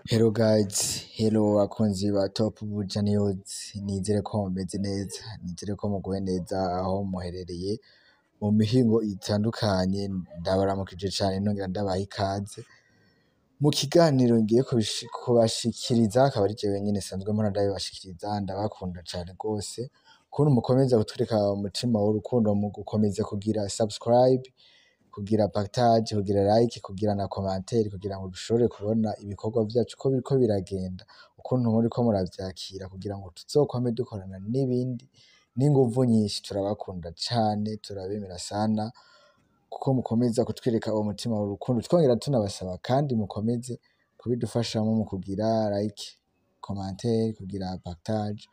Hello guys, hello abakunzi ba Top Buja News, nizere ko mumeze neza, nizere ko muguwe neza aho muherereye mu mihingo itandukanye, ndabaramukije cane nongera ndabaha ikaze mu kiganiro ngiye kubashikiriza, akaba ari jewe nyene sanzwe mpora ndabibashikiriza, ndabakunda cane gose, ukuntu mukomeza kutwereka umutima w'urukundo mu gukomeza kugira subscribe, kugira partage, kugira like, kugira na commentaire, kugira ngo dushobore kubona ibikorwa vyacu ko biriko biragenda, ukuntu muriko muravyakira, kugira ngo tuzokwame dukorana n'ibindi n'inguvu nyinshi. Turabakunda cane, turabemera sana kuko mukomeza kutwereka uwo mutima w'urukundo, twongera tunabasaba kandi mukomeze kubidufashamo mu kugira like, commentaire, kugira partage,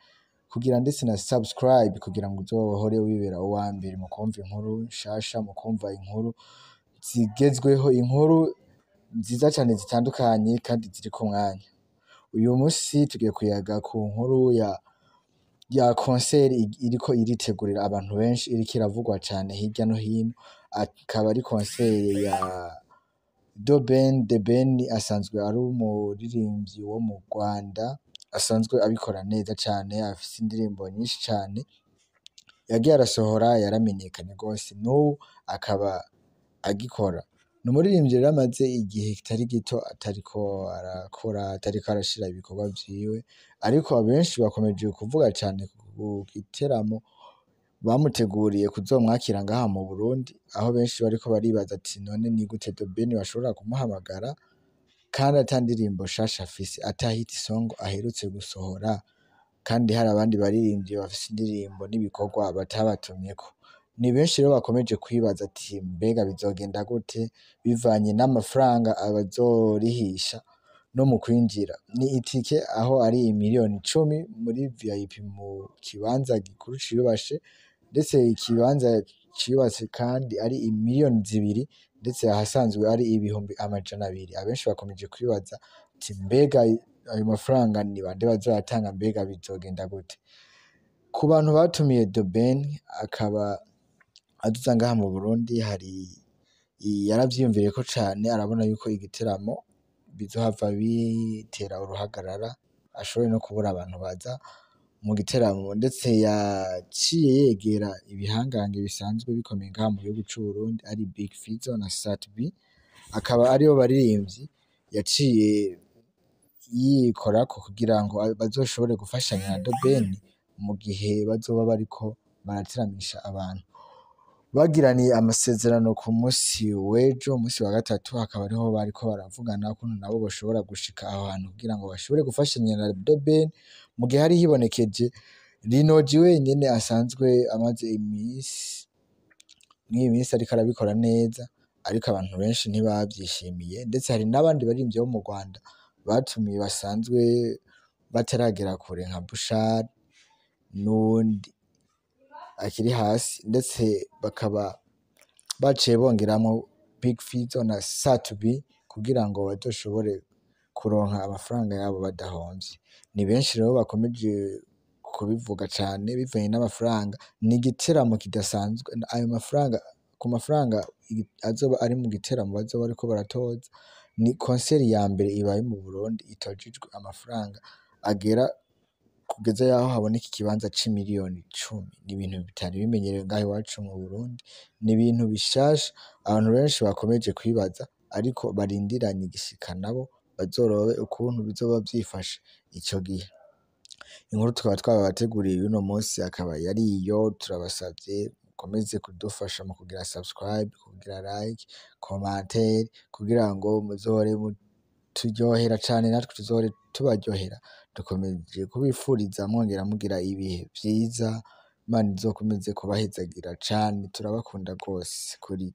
kugira ndetse na subscribe, kugira ngo uzohore wibera uwa mbere mu kumva inkuru nshasha, mu kumva inkuru zigezweho, inkuru nziza cane zitandukanye kandi ziri ku mwanya. Uyu musi tugiye kuyaga ku nkuru ya concert iriko iritegurira abantu benshi, iriko iravugwa cane hirya no hino, akaba ari concert ya The Ben asanzwe ari umuririmbyi wo mu Rwanda, asanzwe abikora neza cane, afise indirimbo nyinshi cane yagiye arasohora, yaramenyekanye gose, n'ubu akaba agikora. Ni umuririmbyi rero amaze igihe kitari gito atariko arakora, atariko arashira ibikorwa vyiwe, ariko abenshi bakomeje kuvuga cane ku giteramo bamuteguriye kuzomwakira ngaha mu Burundi, aho benshi bariko baribaza ati none ni gute The Ben bashobora kumuhamagara kandi ata ndirimbo nshasha afise, ata hit song aherutse gusohora, kandi hari abandi baririmbyi bafise indirimbo n'ibikorwa batabatumyeko. Ni benshi rero bakomeje kwibaza ati mbega bizogenda gute bivanye n'amafaranga abazorihisha no mu kwinjira. Ni itike aho ari imiliyoni 10 muri VIP mu kibanza gikuru ciyubashe, ndetse ikibanza ciyubatse kandi ari imiliyoni 2, ndetse ahasanzwe ari ibihumbi 200. Abenshi bakomeje kwibaza ati mbega ayo mafaranga ni bande bazoyatanga, mbega bizogenda gute? Ku bantu batumiye The Ben akaba aduza ngaha mu Burundi, yaravyiyumviriyeko cane, arabona yuko igiteramo bizohava bitera uruhagarara, ashobore no kubura abantu baza mu giteramo, ndetse yaciye yegera ibihangange bisanzwe bikomeye ngaha mu gihugu c'Uburundi ari Big Fizzo na Sat B, akaba aribo baririmbyi yaciye yikorako kugira ngo bazoshobore gufashanya na The Ben mu gihe bazoba bariko barateramisha abantu. Bagiraniye amasezerano ku musi w'ejo, musi wa gatatu, hakaba ariho bariko baravugana ukuntu nabo boshobora gushika aho hantu kugira ngo bashobore gufashanya na The Ben, mu gihe hari hibonekeje Rinoji wenyene asanzwe amaze mw'iyi misi ariko arabikora neza, ariko abantu benshi ntibavyishimiye, ndetse hari n'abandi baririmbyi bo mu Rwanda batumiye basanzwe bataragera kure nka Bushari n'uwundi akiri hasi, ndetse bakaba baciye bongeramwo Big Fizzo na Sat B kugira ngo bazoshobore kuronka amafaranga yabo badahomvye. Ni benshi rero bakomeje kubivuga cane bivanye n'amafaranga, ni igiteramo kidasanzwe. Ayo mafaranga, ku mafaranga azoba ari mu giteramo bazoba bariko baratoza, ni concert ya mbere ibaye mu Burundi itojejwe amafaranga agera kugeza yaho haboneka ikibanza c'imiliyoni 10. Ni ibintu bitari bimenyerewe ngaha iwacu mu Burundi, ni ibintu bishasha abantu benshi bakomeje kwibaza, ariko barindiranye igishika nabo bazorobe ukuntu bizoba vyifashe ico gihe. Inkuru tukaba twabateguriye y'uno musi akaba yari iyo, turabasavye mukomeze kudufasha mu kugira subscribe, kugira like, commentaire, kugira ngo muzohore turyohera cane, natwe tuzohore tubaryohera. Dukomeje kubifuriza mwongera mugira ibihe vyiza, Imana izokomeze kubahezagira cane, turabakunda gose kuri